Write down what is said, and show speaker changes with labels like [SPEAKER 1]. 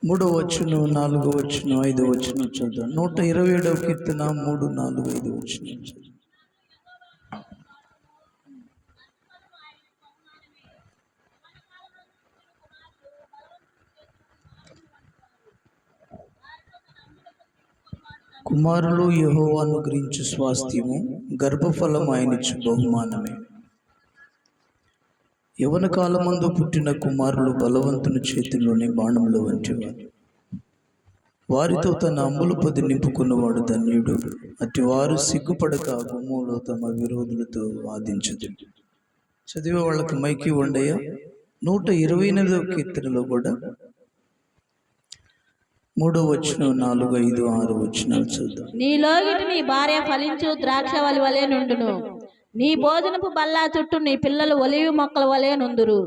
[SPEAKER 1] 3వ వచనం, 4వ వచనం, 5వ వచనం చదువు. 127వ కీర్తన 3, 4, 5 వచనం చదువు. కుమారులు యెహోవాను గురించి స్వాస్థ్యము, గర్భఫలం ఆయనిచ్చు బహుమానమే. యవన కాలమందు పుట్టిన కుమారులు బలవంతుని చేతిలోని బాణముల వంటివారు. వారితో తన అమ్ముల పొది నింపుకున్నవాడు ధన్యుడు. అటివారు సిగ్గుపడక గుమ్మంలో తమ విరోధులతో వాదించుదు. చదివే వాళ్ళకి మైకి ఉండయ. 128వ కీర్తనలో కూడా 3వ వచనం, 4, 5, 6 వచనాలు చూద్దాం.
[SPEAKER 2] నీలోగిటి నీ భార్య ఫలించు ద్రాక్షవల్లి వలె నుండును. నీ భోజనపు బల్లా చుట్టూ నీ పిల్లలు ఒలివి మొక్కల వలె నుందురు.